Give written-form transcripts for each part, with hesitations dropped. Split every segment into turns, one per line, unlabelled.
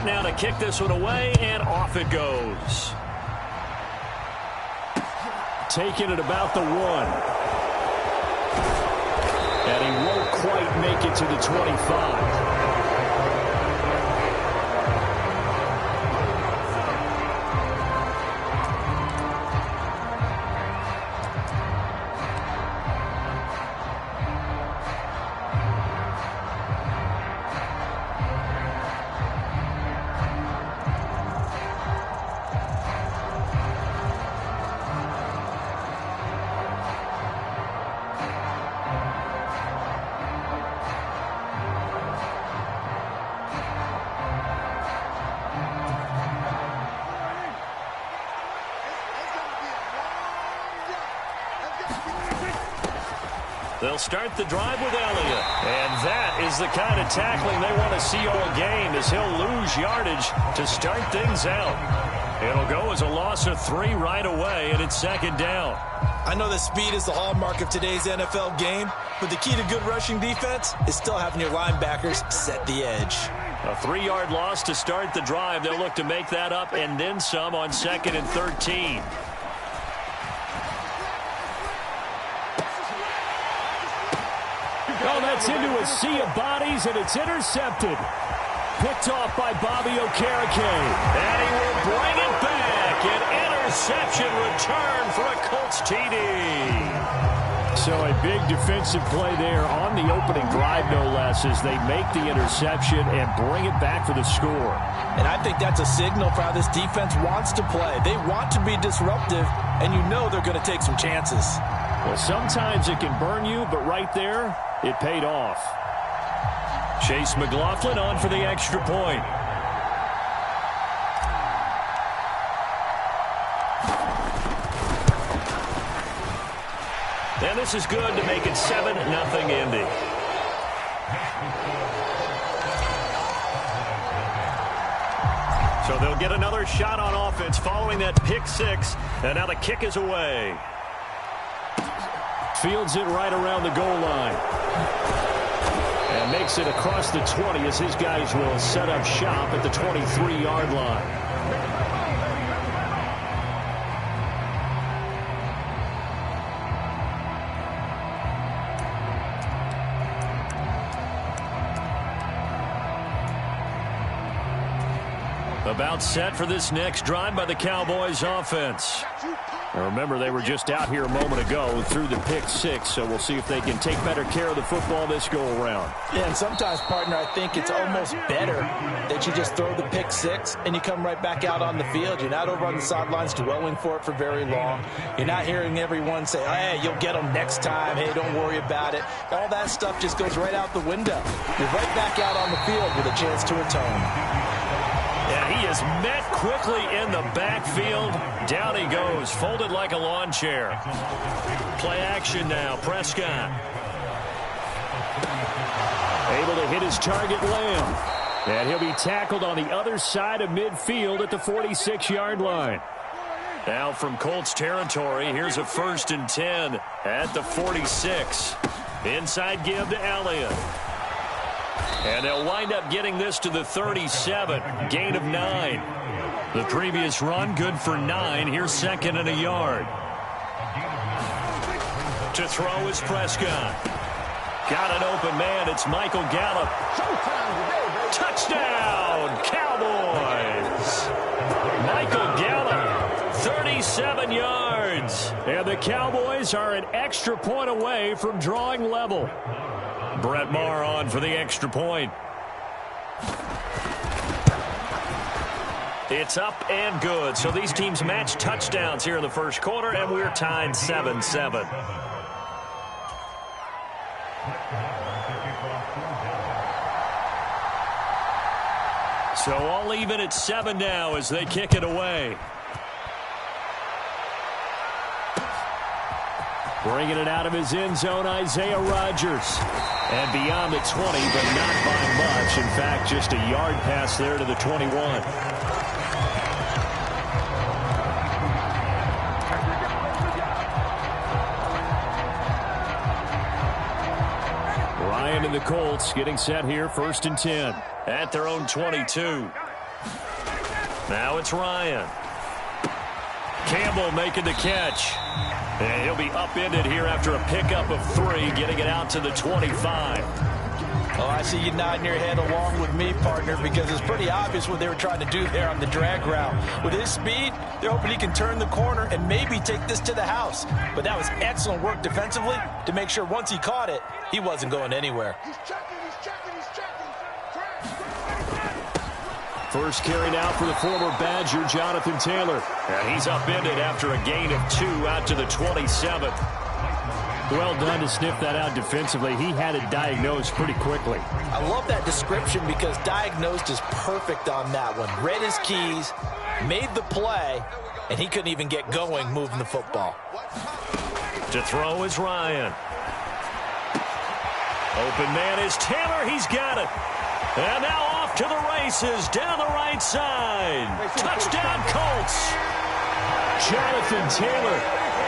now to kick this one away, and off it goes. Taking it about the 1. And he won't quite make it to the 25. They'll start the drive with Elliott. And that is the kind of tackling they want to see all game, as he'll lose yardage to start things out. It'll go as a loss of 3 right away, and it's 2nd down.
I know that speed is the hallmark of today's NFL game, but the key to good rushing defense is still having your linebackers set the edge.
A 3-yard loss to start the drive. They'll look to make that up and then some on 2nd and 13. Oh, that's into a sea of bodies, and it's intercepted. Picked off by Bobby Okereke. And he will bring it back. An interception return for a Colts TD. So a big defensive play there on the opening drive, no less, as they make the interception and bring it back for the score.
And I think that's a signal for how this defense wants to play. They want to be disruptive, and you know they're going to take some chances.
Well, sometimes it can burn you, but right there, it paid off. Chase McLaughlin on for the extra point. And this is good to make it 7-0 Indy. So they'll get another shot on offense following that pick 6. And now the kick is away. Fields it right around the goal line. And makes it across the 20 as his guys will set up shop at the 23-yard line. About set for this next drive by the Cowboys offense. Now remember, they were just out here a moment ago through the pick 6, so we'll see if they can take better care of the football this go-around.
Yeah, and sometimes, partner, I think it's almost better that you just throw the pick 6 and you come right back out on the field. You're not over on the sidelines dwelling for it for very long. You're not hearing everyone say, hey, you'll get them next time. Hey, don't worry about it. All that stuff just goes right out the window. You're right back out on the field with a chance to atone.
Yeah, he is met quickly in the backfield. Down he goes, folded like a lawn chair. Play action now, Prescott. Able to hit his target, Lamb. And he'll be tackled on the other side of midfield at the 46-yard line. Now from Colts territory, here's a 1st and 10 at the 46. Inside give to Elliott. And they'll wind up getting this to the 37. Gain of 9. The previous run, good for 9. Here's 2nd and a yard. To throw is Prescott. Got an open man. It's Michael Gallup. Touchdown, Cowboys. Michael Gallup, 37 yards. And the Cowboys are an extra point away from drawing level. Brett Maher on for the extra point. It's up and good. So these teams match touchdowns here in the first quarter, and we're tied 7-7. So all even at 7 now as they kick it away. Bringing it out of his end zone, Isaiah Rodgers. And beyond the 20, but not by much. In fact, just a yard pass there to the 21. Ryan and the Colts getting set here, 1st and 10. At their own 22. Now it's Ryan. Campbell making the catch. And he'll be upended here after a pickup of 3, getting it out to the 25.
Oh, I see you nodding your head along with me, partner, because it's pretty obvious what they were trying to do there on the drag route. With his speed, they're hoping he can turn the corner and maybe take this to the house. But that was excellent work defensively to make sure once he caught it, he wasn't going anywhere.
First carry now for the former Badger, Jonathan Taylor. And he's upended after a gain of 2 out to the 27th. Well done to sniff that out defensively. He had it diagnosed pretty quickly.
I love that description because diagnosed is perfect on that one. Read his keys, made the play, and he couldn't even get going moving the football.
To throw is Ryan. Open man is Taylor. He's got it. And now off to the races down the right side. Touchdown, Colts. Jonathan Taylor,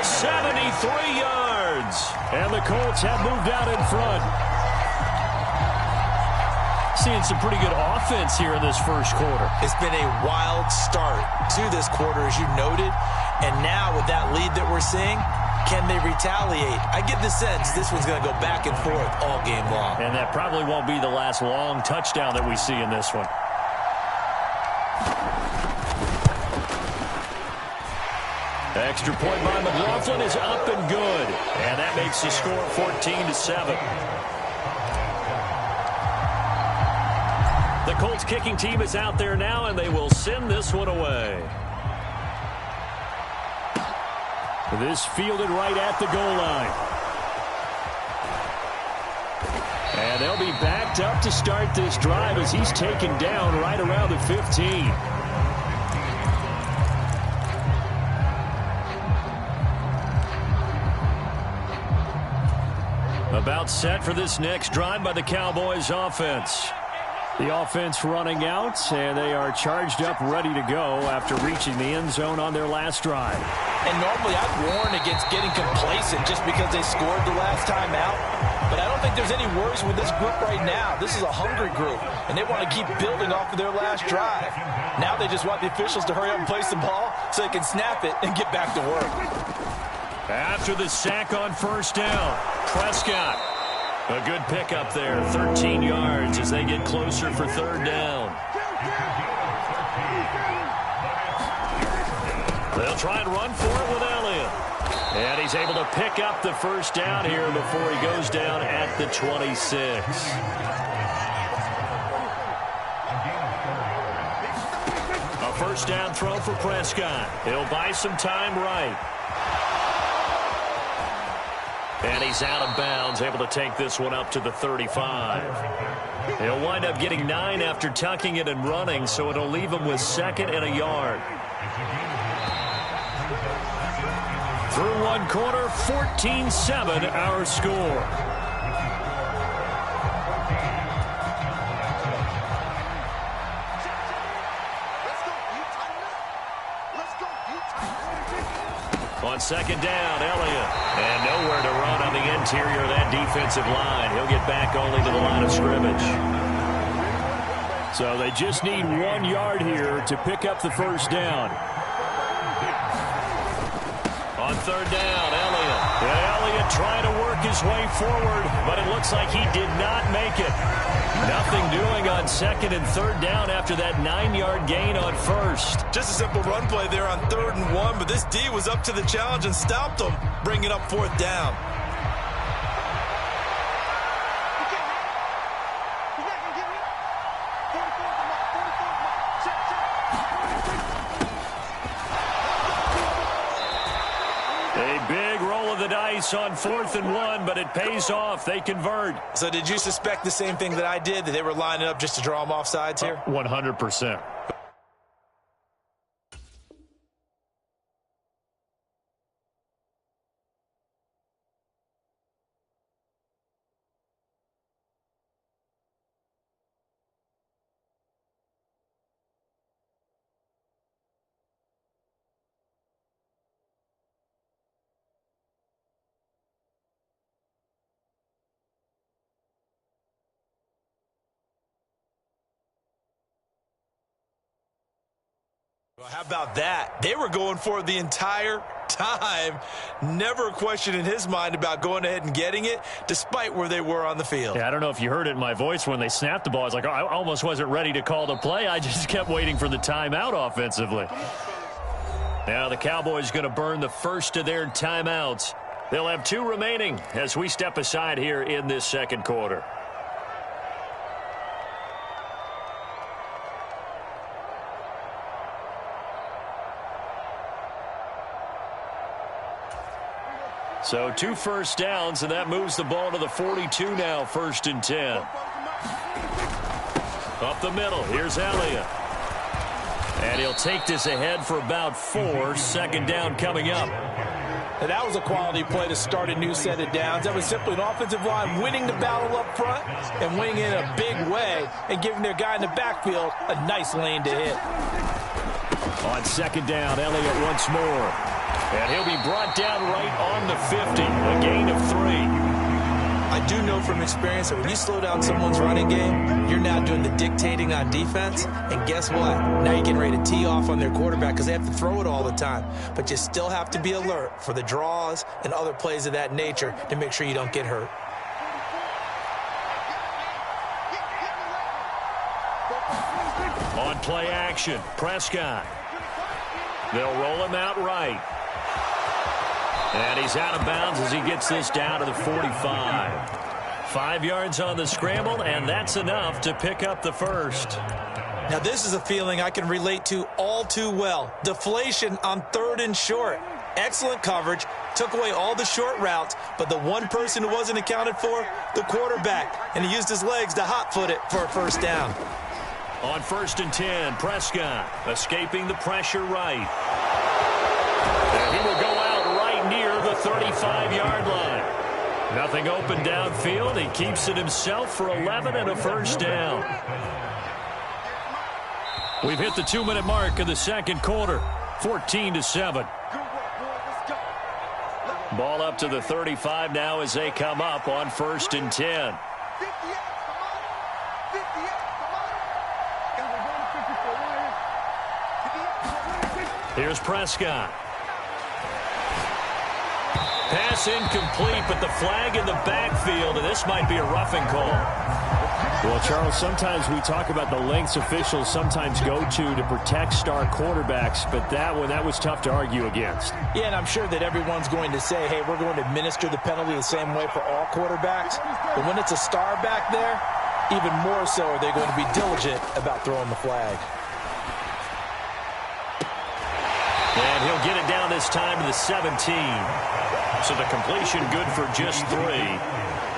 73 yards. And the Colts have moved out in front. Seeing some pretty good offense here in this first quarter.
It's been a wild start to this quarter, as you noted. And now with that lead that we're seeing, can they retaliate? I get the sense this one's going to go back and forth all game long.
And that probably won't be the last long touchdown that we see in this one. Extra point by McLaughlin is up and good. And that makes the score 14-7. The Colts kicking team is out there now, and they will send this one away. This fielded right at the goal line. And they'll be backed up to start this drive as he's taken down right around the 15. About set for this next drive by the Cowboys offense. The offense running out, and they are charged up, ready to go after reaching the end zone on their last drive.
And normally I'd warn against getting complacent just because they scored the last time out. But I don't think there's any worries with this group right now. This is a hungry group, and they want to keep building off of their last drive. Now they just want the officials to hurry up and place the ball so they can snap it and get back to work.
After the sack on first down, Prescott. A good pickup there, 13 yards as they get closer for third down. They'll try and run for it with Elliott. And he's able to pick up the first down here before he goes down at the 26. A first down throw for Prescott. He'll buy some time right. And he's out of bounds, able to take this one up to the 35. He'll wind up getting 9 after tucking it and running, so it'll leave him with 2nd and a yard. Through one quarter, 14-7 our score. On second down, Elliott. And nowhere to run on the interior of that defensive line. He'll get back only to the line of scrimmage. So they just need 1 yard here to pick up the first down. On third down, Elliott. Elliott trying to work his way forward, but it looks like he did not make it. Nothing doing on second and third down after that 9-yard gain on first.
Just a simple run play there on 3rd and 1, but this D was up to the challenge and stopped him, bringing up 4th down.
A big roll of the dice on 4th and 1, but it pays off. They convert.
So did you suspect the same thing that I did, that they were lining up just to draw them off sides here?
100%.
Well, how about that? They were going for it the entire time. Never a question in his mind about going ahead and getting it, despite where they were on the field.
Yeah, I don't know if you heard it in my voice when they snapped the ball. I was like, oh, I almost wasn't ready to call the play. I just kept waiting for the timeout offensively. Now the Cowboys going to burn the first of their timeouts. They'll have 2 remaining as we step aside here in this second quarter. So 2 first downs, and that moves the ball to the 42 now, 1st and 10. Up the middle, here's Elliott. And he'll take this ahead for about 4. 2nd down coming up.
And that was a quality play to start a new set of downs. That was simply an offensive line winning the battle up front and winning in a big way and giving their guy in the backfield a nice lane to hit.
On 2nd down, Elliott once more. And he'll be brought down right on the 50, a gain of 3.
I do know from experience that when you slow down someone's running game, you're now doing the dictating on defense. And guess what? Now you're getting ready to tee off on their quarterback because they have to throw it all the time. But you still have to be alert for the draws and other plays of that nature to make sure you don't get hurt.
On play action, Prescott. They'll roll him out right. And he's out of bounds as he gets this down to the 45. 5 yards on the scramble, and that's enough to pick up the first.
Now, this is a feeling I can relate to all too well. Deflation on 3rd and short. Excellent coverage. Took away all the short routes, but the one person who wasn't accounted for, the quarterback. And he used his legs to hot-foot it for a first down.
On 1st and 10, Prescott escaping the pressure right. And he will go out right near the 35-yard line. Nothing open downfield. He keeps it himself for 11 and a first down. We've hit the 2-minute mark of the second quarter. 14-7. Ball up to the 35 now as they come up on 1st and 10. Here's Prescott. Pass incomplete, but the flag in the backfield, and this might be a roughing call. Well, Charles, sometimes we talk about the lengths officials sometimes go to protect star quarterbacks, but that one, that was tough to argue against.
Yeah, and I'm sure that everyone's going to say, hey, we're going to administer the penalty the same way for all quarterbacks. But when it's a star back there, even more so are they going to be diligent about throwing the flag.
And he'll get it down this time to the 17. So the completion good for just 3.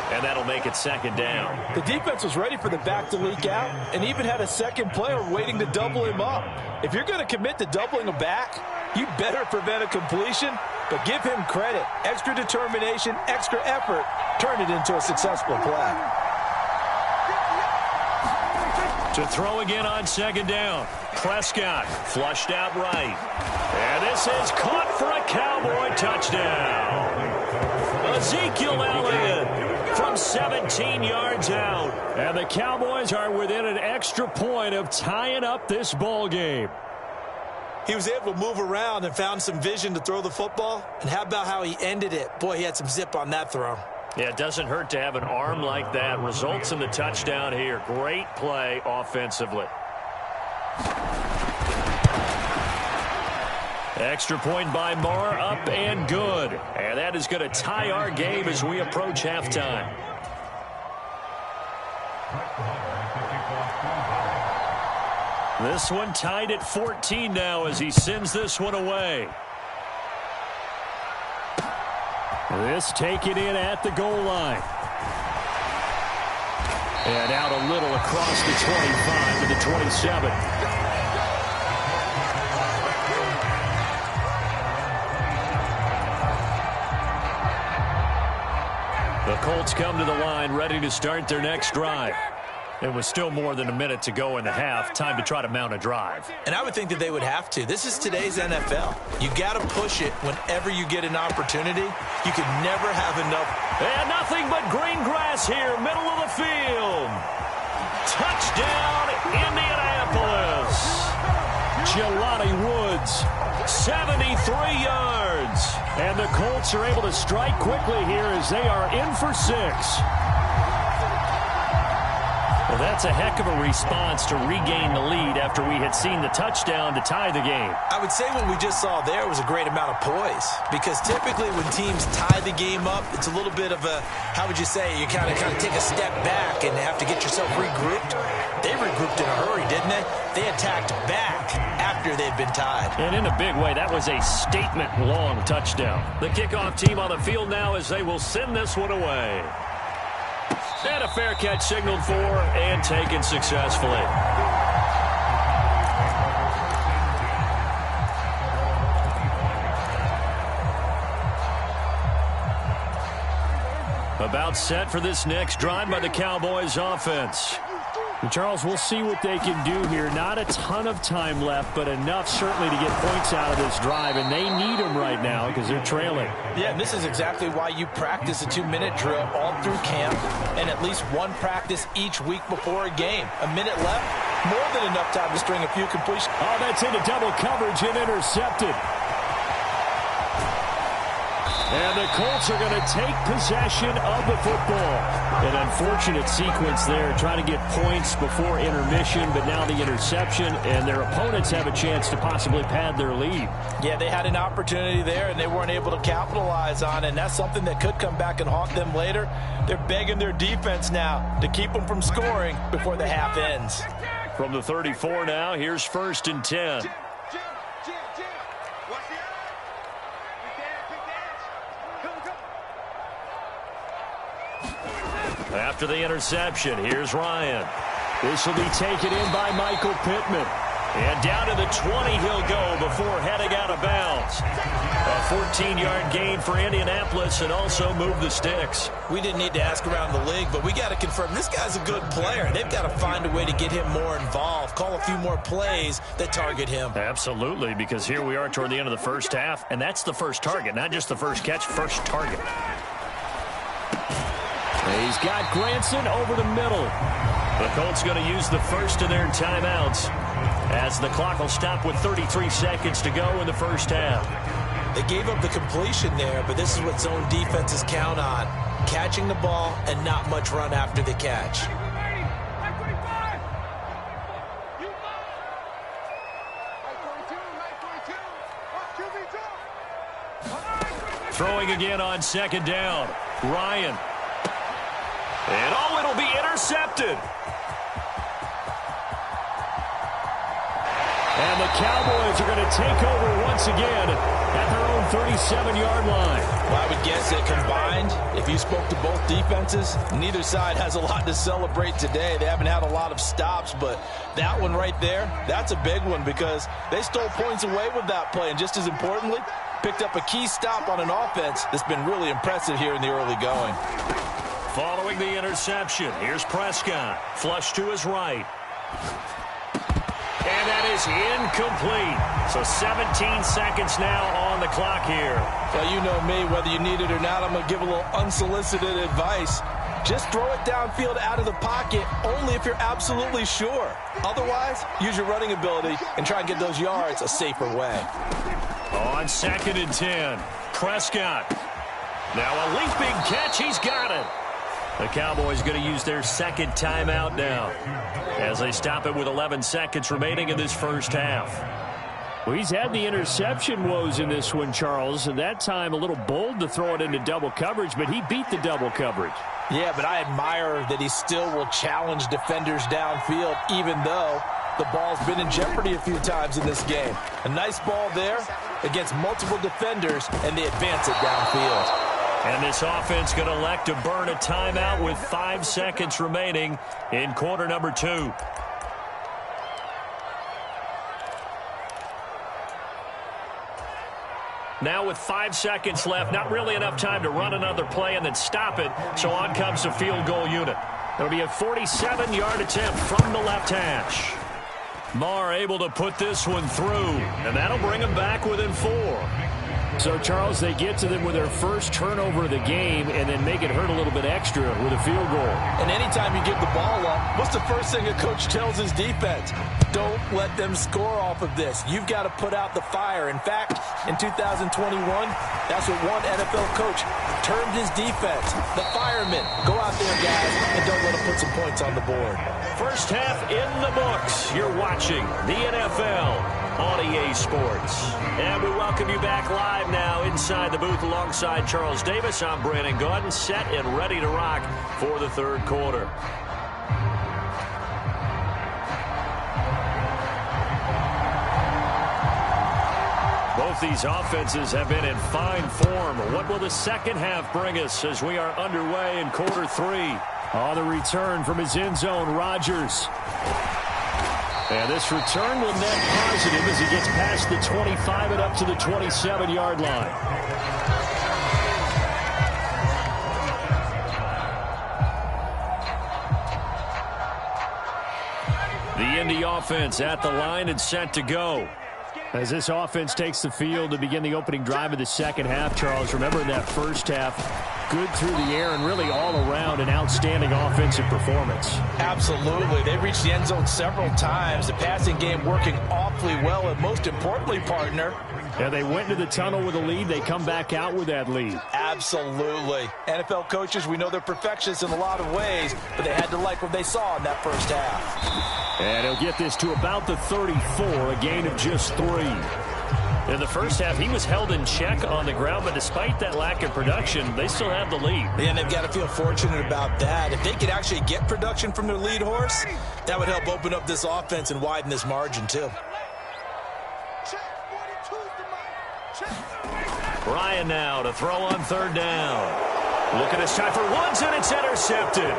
And that'll make it 2nd down.
The defense was ready for the back to leak out and even had a second player waiting to double him up. If you're going to commit to doubling a back, you better prevent a completion, but give him credit. Extra determination, extra effort, turn it into a successful play.
To throw again on 2nd down. Prescott flushed out right. And this is caught for a Cowboy touchdown. Ezekiel Elliott from 17 yards out. And the Cowboys are within an extra point of tying up this ball game.
He was able to move around and found some vision to throw the football. And how about how he ended it? Boy, he had some zip on that throw.
Yeah, it doesn't hurt to have an arm like that. Results in the touchdown here. Great play offensively. Extra point by Marr, up and good. And that is going to tie our game as we approach halftime. This one tied at 14 now as he sends this one away. This taken in at the goal line. And out a little across the 25 to the 27. The Colts come to the line ready to start their next drive. It was still more than a minute to go in the half. Time to try to mount a drive.
And I would think that they would have to. This is today's NFL. You got to push it whenever you get an opportunity. You can never have enough.
And nothing but green grass here, middle of the field. Touchdown, Indianapolis. Jelani Woods yards. 73 yards. And the Colts are able to strike quickly here as they are in for 6. Well, that's a heck of a response to regain the lead after we had seen the touchdown to tie the game.
I would say what we just saw there was a great amount of poise, because typically when teams tie the game up, it's a little bit of a, how would you say, you kind of take a step back and have to get yourself regrouped. They regrouped in a hurry, didn't they? They attacked back after they'd been tied.
And in a big way, that was a statement-long touchdown. The kickoff team on the field now as they will send this one away. And a fair catch signaled for and taken successfully. About set for this next drive by the Cowboys offense. And Charles, we'll see what they can do here. Not a ton of time left, but enough certainly to get points out of this drive, and they need them right now because they're trailing.
Yeah, and this is exactly why you practice a 2-minute drill all through camp and at least one practice each week before a game. A minute left, more than enough time to string a few completions.
Oh, that's into double coverage and intercepted. And the Colts are going to take possession of the football. An unfortunate sequence there, trying to get points before intermission, but now the interception, and their opponents have a chance to possibly pad their lead.
Yeah, they had an opportunity there, and they weren't able to capitalize on it, and that's something that could come back and haunt them later. They're begging their defense now to keep them from scoring before the half ends.
From the 34 now, here's 1st and 10. After the interception, here's Ryan. This will be taken in by Michael Pittman. And down to the 20 he'll go before heading out of bounds. A 14-yard gain for Indianapolis and also move the sticks.
We didn't need to ask around the league, but we got to confirm this guy's a good player. They've got to find a way to get him more involved, call a few more plays that target him.
Absolutely, because here we are toward the end of the first half, and that's the first target, not just the first catch, first target. He's got Granson over the middle. The Colts going to use the first of their timeouts as the clock will stop with 33 seconds to go in the first half.
They gave up the completion there, but this is what zone defenses count on. Catching the ball and not much run after the catch.
Throwing again on 2nd down. Ryan. And oh, it'll be intercepted. And the Cowboys are going to take over once again at their own 37-yard line.
Well, I would guess that combined, if you spoke to both defenses, neither side has a lot to celebrate today. They haven't had a lot of stops, but that one right there, that's a big one because they stole points away with that play. And just as importantly, picked up a key stop on an offense that's been really impressive here in the early going.
Following the interception, here's Prescott. Flush to his right. And that is incomplete. So 17 seconds now on the clock here.
Well, you know me, whether you need it or not, I'm going to give a little unsolicited advice. Just throw it downfield out of the pocket only if you're absolutely sure. Otherwise, use your running ability and try and get those yards a safer way.
On 2nd and 10, Prescott. Now a leaping catch. He's got it. The Cowboys going to use their 2nd timeout now as they stop it with 11 seconds remaining in this first half. Well, he's had the interception woes in this one, Charles, and that time a little bold to throw it into double coverage, but he beat the double coverage.
Yeah, but I admire that he still will challenge defenders downfield, even though the ball's been in jeopardy a few times in this game. A nice ball there against multiple defenders, and they advance it downfield.
And this offense going to elect to burn a timeout with 5 seconds remaining in quarter number 2. Now with 5 seconds left, not really enough time to run another play and then stop it, so on comes the field goal unit. It'll be a 47-yard attempt from the left hash. Marr able to put this one through, and that'll bring him back within 4. So, Charles, they get to them with their first turnover of the game and then make it hurt a little bit extra with a field goal.
And anytime you give the ball up, what's the first thing a coach tells his defense? Don't let them score off of this. You've got to put out the fire. In fact, in 2021, that's what one NFL coach termed his defense. The firemen. Go out there, guys, and don't let them put some points on the board.
First half in the books. You're watching the NFL on EA Sports. And we welcome you back live now inside the booth alongside Charles Davis. I'm Brandon Gaudin, set and ready to rock for the third quarter. Both these offenses have been in fine form. What will the second half bring us as we are underway in quarter three? On the return from his end zone, Rodgers. And this return will net positive as he gets past the 25 and up to the 27-yard line. The Indy offense at the line and set to go. As this offense takes the field to begin the opening drive of the second half, Charles, remember in that first half, good through the air and really all around an outstanding offensive performance.
Absolutely. They reached the end zone several times. The passing game working awfully well, and most importantly, partner,
yeah, they went into the tunnel with a lead. They come back out with that lead.
Absolutely. NFL coaches, we know they're perfectionists in a lot of ways, but they had to like what they saw in that first half.
And he'll get this to about the 34, a gain of just 3. In the first half, he was held in check on the ground, but despite that lack of production, they still have the lead.
And they've got to feel fortunate about that. If they could actually get production from their lead horse, that would help open up this offense and widen this margin, too.
Ryan now to throw on third down. Look at this time for Woods, and it's intercepted.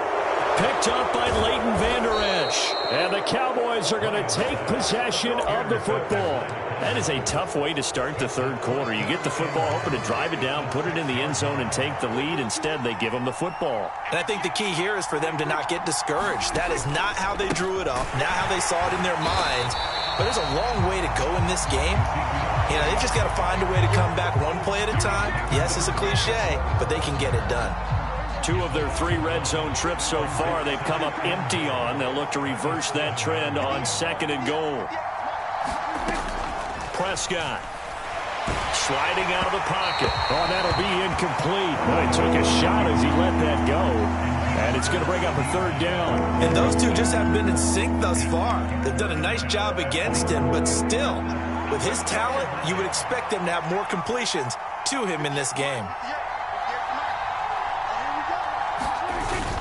Picked up by Leighton Vander Esch. And the Cowboys are going to take possession of the football. That is a tough way to start the third quarter. You get the football, hoping to drive it down, put it in the end zone, and take the lead. Instead, they give them the football.
And I think the key here is for them to not get discouraged. That is not how they drew it up, not how they saw it in their minds. But there's a long way to go in this game. You know, they've just got to find a way to come back one play at a time. Yes, it's a cliche, but they can get it done.
2 of their 3 red zone trips so far they've come up empty on. They'll look to reverse that trend on second and goal. Prescott sliding out of the pocket. Oh, that'll be incomplete. Well, he took a shot as he let that go. And it's going to bring up a third down.
And those two just haven't been in sync thus far. They've done a nice job against him, but still, with his talent, you would expect them to have more completions to him in this game.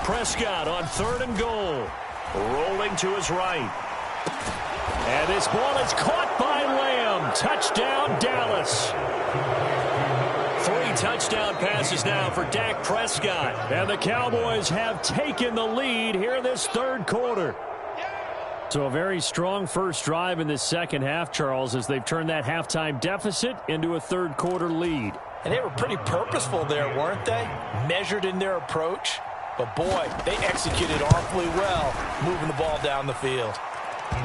Prescott on third and goal. Rolling to his right. And this ball is caught by Lamb. Touchdown, Dallas. 3 touchdown passes now for Dak Prescott. And the Cowboys have taken the lead here in this third quarter. So a very strong first drive in this second half, Charles, as they've turned that halftime deficit into a third quarter lead.
And they were pretty purposeful there, weren't they? Measured in their approach. But, boy, they executed awfully well, moving the ball down the field.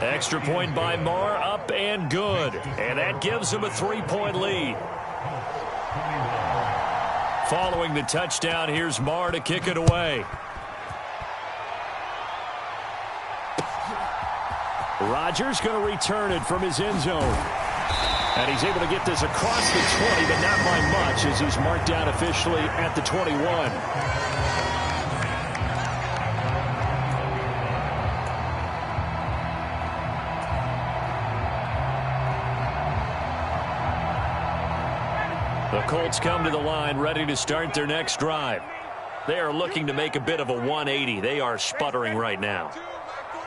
Extra point by Marr, up and good. And that gives them a 3-point lead. Following the touchdown, here's Marr to kick it away. Rodgers going to return it from his end zone. And he's able to get this across the 20, but not by much, as he's marked down officially at the 21. The Colts come to the line ready to start their next drive. They are looking to make a bit of a 180. They are sputtering right now.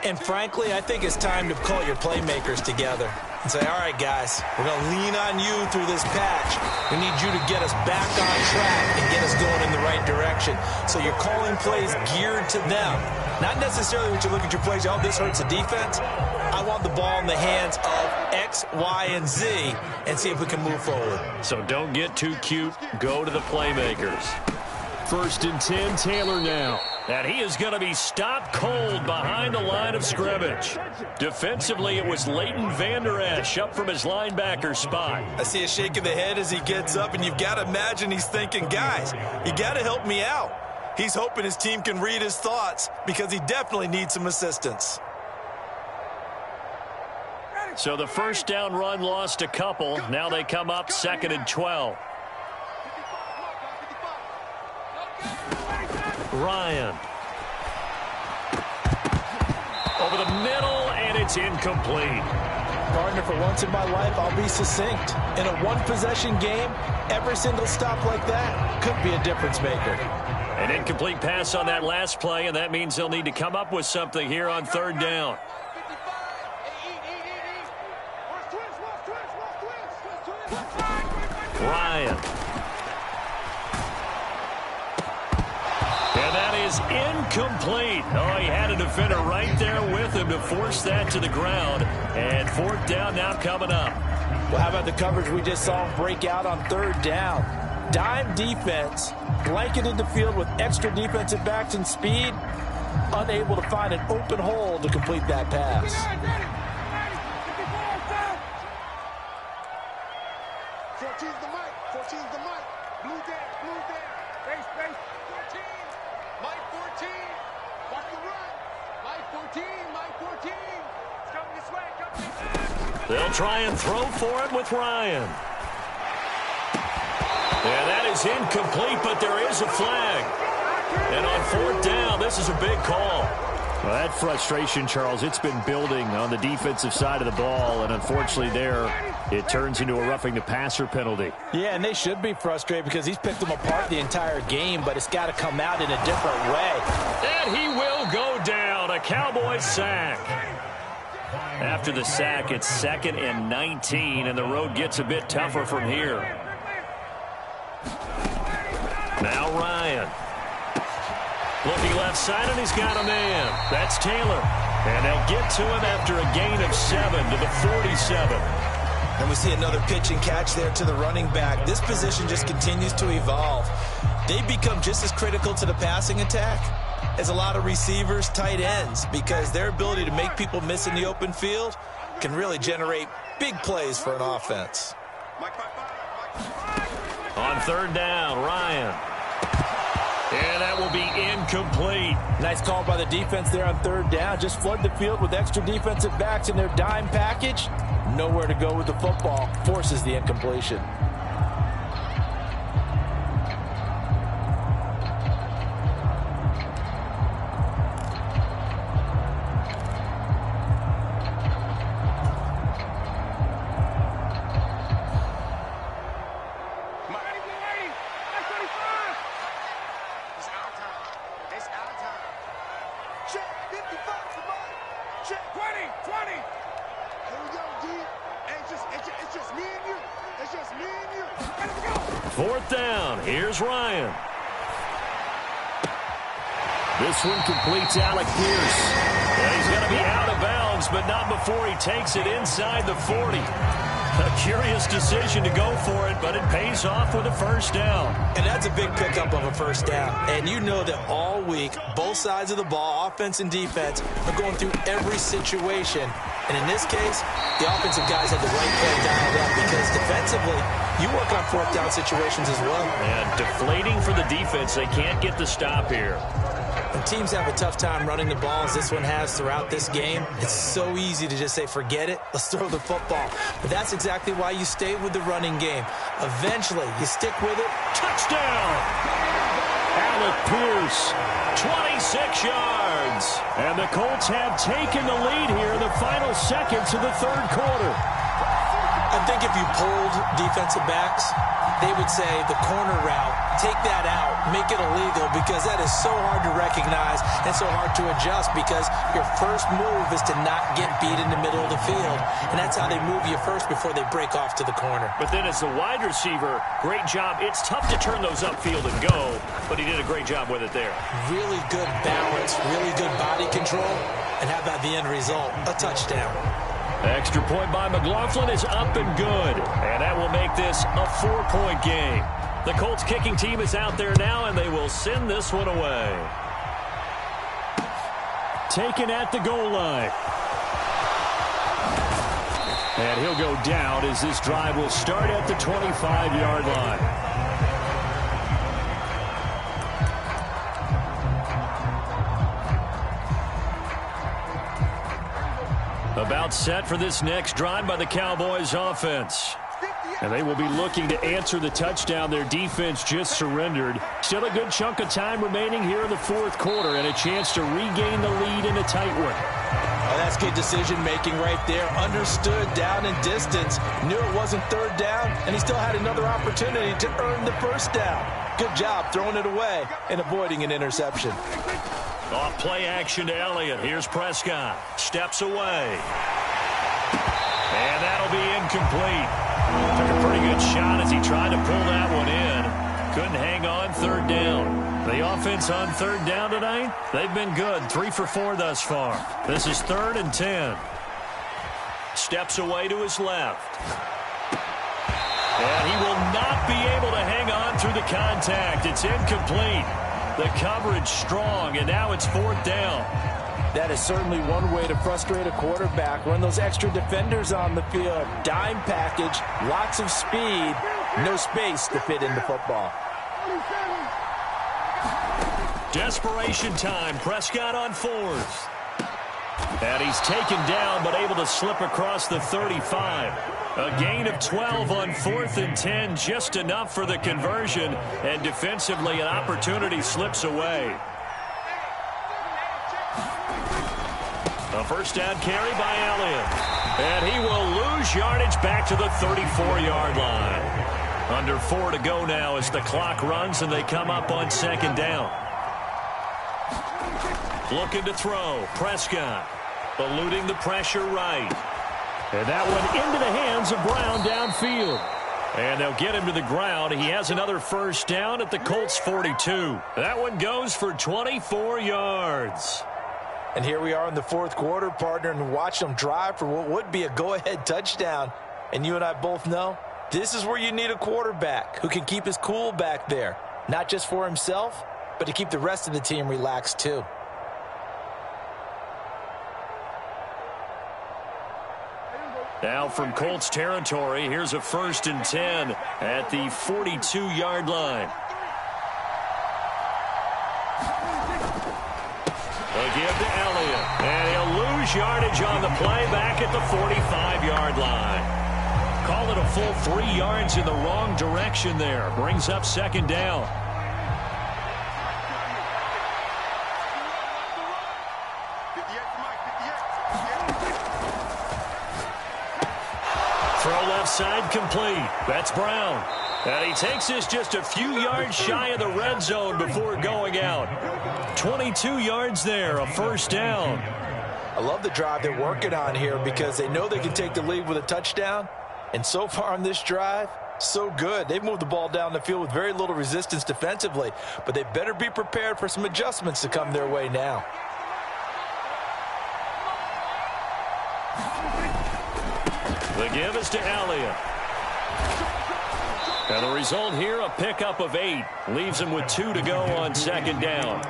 And frankly, I think it's time to call your playmakers together and say, all right, guys, we're going to lean on you through this patch. We need you to get us back on track and get us going in the right direction. So you're calling plays geared to them. Not necessarily when you look at your plays, oh, this hurts the defense. I want the ball in the hands of X, Y, and Z and see if we can move forward.
So don't get too cute. Go to the playmakers. 1st and 10, Taylor now. And he is going to be stopped cold behind the line of scrimmage. Defensively, it was Leighton Vander Esch up from his linebacker spot.
I see a shake of the head as he gets up, and you've got to imagine he's thinking, guys, you got to help me out. He's hoping his team can read his thoughts because he definitely needs some assistance.
So the first down run lost a couple. Now they come up 2nd and 12. Ryan. Over the middle, and it's incomplete.
Partner, for once in my life, I'll be succinct. In a one-possession game, every single stop like that could be a difference maker.
An incomplete pass on that last play, and that means they'll need to come up with something here on 3rd down. Ryan. And that is incomplete. Oh, he had a defender right there with him to force that to the ground. And 4th down now coming up.
Well, how about the coverage we just saw him break out on 3rd down? Dime defense, blanketed the field with extra defensive backs and speed, unable to find an open hole to complete that pass.
14's the mic. 14's the mic. Blue down. Blue down. Base. 14. Mike 14. Watch the run. Mike 14. Mike 14. It's coming this way. Coming this way.
They'll try and throw for it with Ryan. And that is incomplete, but there is a flag. And on 4th down, this is a big call.
Well, that frustration, Charles, it's been building on the defensive side of the ball, and unfortunately there it turns into a roughing the passer penalty.
Yeah, and they should be frustrated because he's picked them apart the entire game, but it's got to come out in a different way.
And he will go down. A Cowboys sack. After the sack, it's 2nd and 19, and the road gets a bit tougher from here. Now Ryan. Looking left side, and he's got a man. That's Taylor. And they'll get to him after a gain of 7 to the 47.
And we see another pitch and catch there to the running back. This position just continues to evolve. They become just as critical to the passing attack as a lot of receivers, tight ends, because their ability to make people miss in the open field can really generate big plays for an offense.
On 3rd down, Ryan. And that will be incomplete.
Nice call by the defense there on 3rd down. Just flood the field with extra defensive backs in their dime package. Nowhere to go with the football. Forces the incompletion.
Ryan. This one completes Alec Pierce. And he's going to be out of bounds, but not before he takes it inside the 40. A curious decision to go for it, but it pays off with a 1st down.
And that's a big pickup of a 1st down. And you know that all week, both sides of the ball, offense and defense, are going through every situation. And in this case, the offensive guys had the right play dialed up because defensively, you work on 4th down situations as well.
And deflating for the defense. They can't get the stop here.
And teams have a tough time running the ball as this one has throughout this game. It's so easy to just say, forget it, let's throw the football. But that's exactly why you stay with the running game. Eventually, you stick with it.
Touchdown! Alec Pierce, 26 yards. And the Colts have taken the lead here in the final seconds of the 3rd quarter.
I think if you polled defensive backs, they would say the corner route, take that out, make it illegal, because that is so hard to recognize and so hard to adjust because your first move is to not get beat in the middle of the field. And that's how they move you first before they break off to the corner.
But then as the wide receiver, great job. It's tough to turn those upfield and go, but he did a great job with it there.
Really good balance, really good body control. And how about the end result? A touchdown.
Extra point by McLaughlin is up and good. And that will make this a 4-point game. The Colts kicking team is out there now, and they will send this one away.
taken at the goal line. And he'll go down as this drive will start at the 25-yard line. About set for this next drive by the Cowboys offense. And they will be looking to answer the touchdown their defense just surrendered. Still a good chunk of time remaining here in the fourth quarter and a chance to regain the lead in a tight one.
Oh, that's good decision-making right there. Understood down and distance. Knew it wasn't third down, and he still had another opportunity to earn the first down. Good job throwing it away and avoiding an interception.
Off play action to Elliott. Here's Prescott. Steps away. And that'll be incomplete. Took a pretty good shot as he tried to pull that one in. Couldn't hang on third down. The offense on third down tonight, they've been good. 3 for 4 thus far. This is 3rd and 10. Steps away to his left. And he will not be able to hang on through the contact. It's incomplete. The coverage strong, and now it's 4th down.
That is certainly one way to frustrate a quarterback. Run those extra defenders on the field. Dime package, lots of speed, no space to fit in the football.
Desperation time. Prescott on 4th. And he's taken down, but able to slip across the 35. A gain of 12 on 4th and 10, just enough for the conversion. And defensively, an opportunity slips away. A first down carry by Elliott. And he will lose yardage back to the 34-yard line. Under 4 to go now as the clock runs and they come up on 2nd down. Looking to throw. Prescott eluding the pressure right.
And that one into the hands of Brown downfield. And they'll get him to the ground. He has another first down at the Colts 42. That one goes for 24 yards.
And here we are in the fourth quarter, partner, and watch them drive for what would be a go-ahead touchdown. And you and I both know this is where you need a quarterback who can keep his cool back there. Not just for himself, but to keep the rest of the team relaxed too.
Now from Colts territory, here's a 1st and 10 at the 42-yard line. A give to Elliott. And he'll lose yardage on the play back at the 45-yard line. Call it a full 3 yards in the wrong direction there. Brings up 2nd down. Throw left side complete. That's Brown. And he takes this just a few yards shy of the red zone before going out. 22 yards there, a first down.
I love the drive they're working on here because they know they can take the lead with a touchdown. And so far on this drive, so good. They've moved the ball down the field with very little resistance defensively. But they better be prepared for some adjustments to come their way now.
The give is to Elliott. And the result here, a pickup of 8. Leaves him with 2 to go on 2nd down.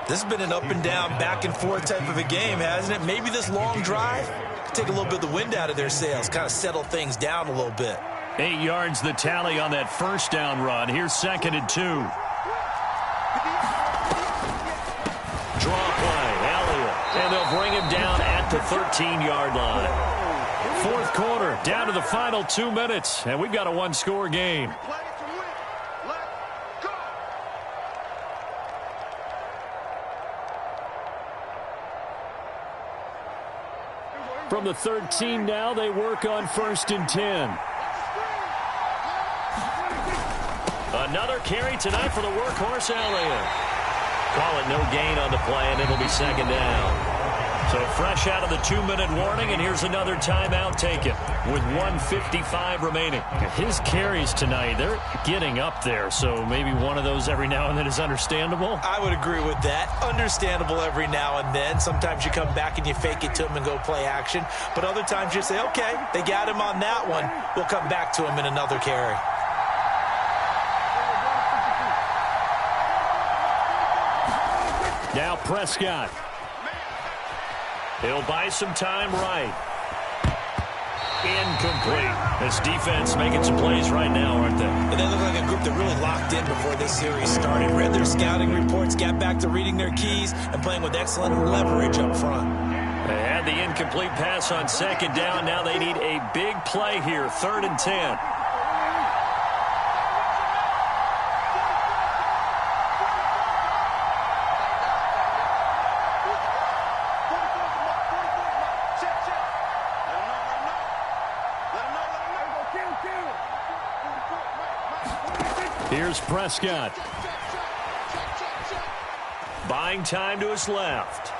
This has been an up and down, back and forth type of a game, hasn't it? Maybe this long drive take a little bit of the wind out of their sails, kind of settle things down a little bit.
8 yards the tally on that first down run. Here's 2nd and 2. Draw play, Elliott. And they'll bring him down at the 13-yard line. Fourth quarter, down to the final 2 minutes, and we've got a one-score game.
From the 13 now, they work on 1st and 10.
Another carry tonight for the workhorse, Elliott. Call it no gain on the play, and it'll be 2nd down. So fresh out of the 2-minute warning, and here's another timeout taken with 1:55 remaining.
His carries tonight, they're getting up there, so maybe one of those every now and then is understandable.
I would agree with that. Understandable every now and then. Sometimes you come back and you fake it to him and go play action. But other times you say, okay, they got him on that one. We'll come back to him in another carry.
Now Prescott.
He'll buy some time right. Incomplete. This defense making some plays right now, aren't they?
And they look like a group that really locked in before this series started. Read their scouting reports, got back to reading their keys, and playing with excellent leverage up front.
They had the incomplete pass on second down. Now they need a big play here, 3rd and 10. Here's Prescott. Buying time to his left.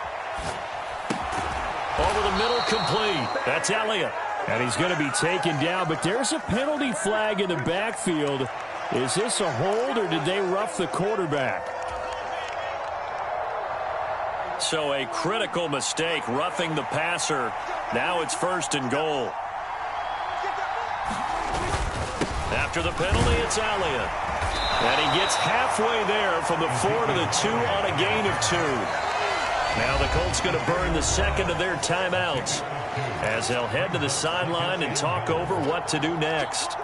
Over the middle, complete. That's Elliott. And he's going to be taken down, but there's a penalty flag in the backfield. Is this a hold, or did they rough the quarterback? So a critical mistake, roughing the passer. Now it's 1st and goal. After the penalty, it's Elliott. And he gets halfway there from the 4 to the 2 on a gain of 2. Now the Colts going to burn the second of their timeouts as they'll head to the sideline and talk over what to do next.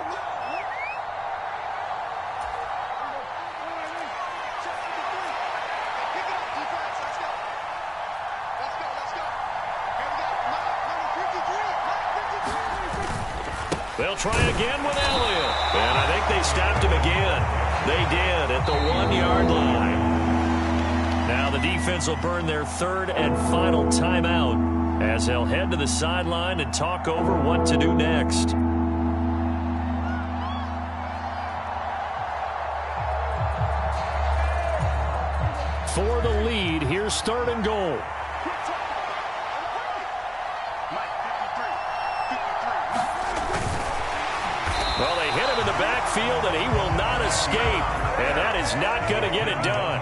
They'll try again with Elliott. And I think they stopped him again. They did at the 1-yard line. Now the defense will burn their 3rd and final timeout as they'll head to the sideline and talk over what to do next. For the lead, here's 3rd and goal. Well, they hit him in the backfield, and he will not escape. And that is not going to get it done.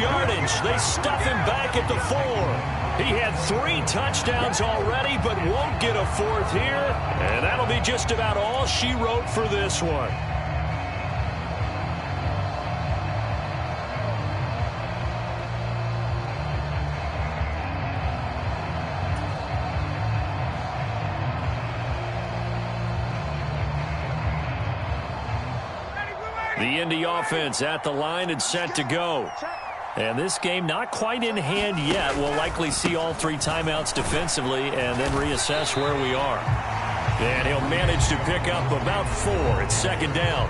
Yardage. They stuff him back at the 4. He had 3 touchdowns already, but won't get a 4th here. And that'll be just about all she wrote for this one. The Indy offense at the line and set to go. And this game not quite in hand yet. We'll likely see all 3 timeouts defensively and then reassess where we are. And he'll manage to pick up about 4. It's 2nd down.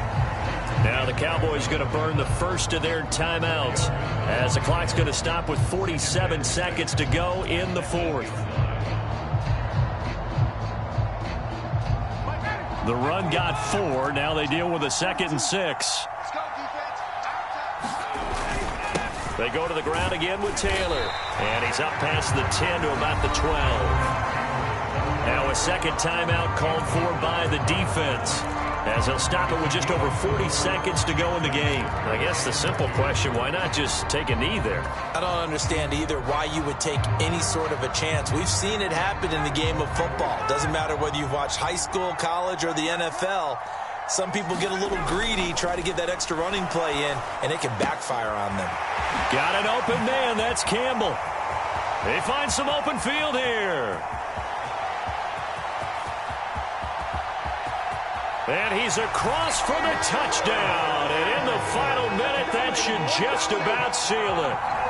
Now the Cowboys going to burn the first of their timeouts as the clock's going to stop with 47 seconds to go in the 4th. The run got 4. Now they deal with a 2nd and 6. They go to the ground again with Taylor. And he's up past the 10 to about the 12. Now a 2nd timeout called for by the defense, as they'll stop it with just over 40 seconds to go in the game. I guess the simple question, why not just take a knee there?
I don't understand either why you would take any sort of a chance. We've seen it happen in the game of football. Doesn't matter whether you've watched high school, college, or the NFL. Some people get a little greedy, try to get that extra running play in, and it can backfire on them.
Got an open man. That's Campbell. They find some open field here. And he's across for the touchdown. And in the final minute, that should just about seal it.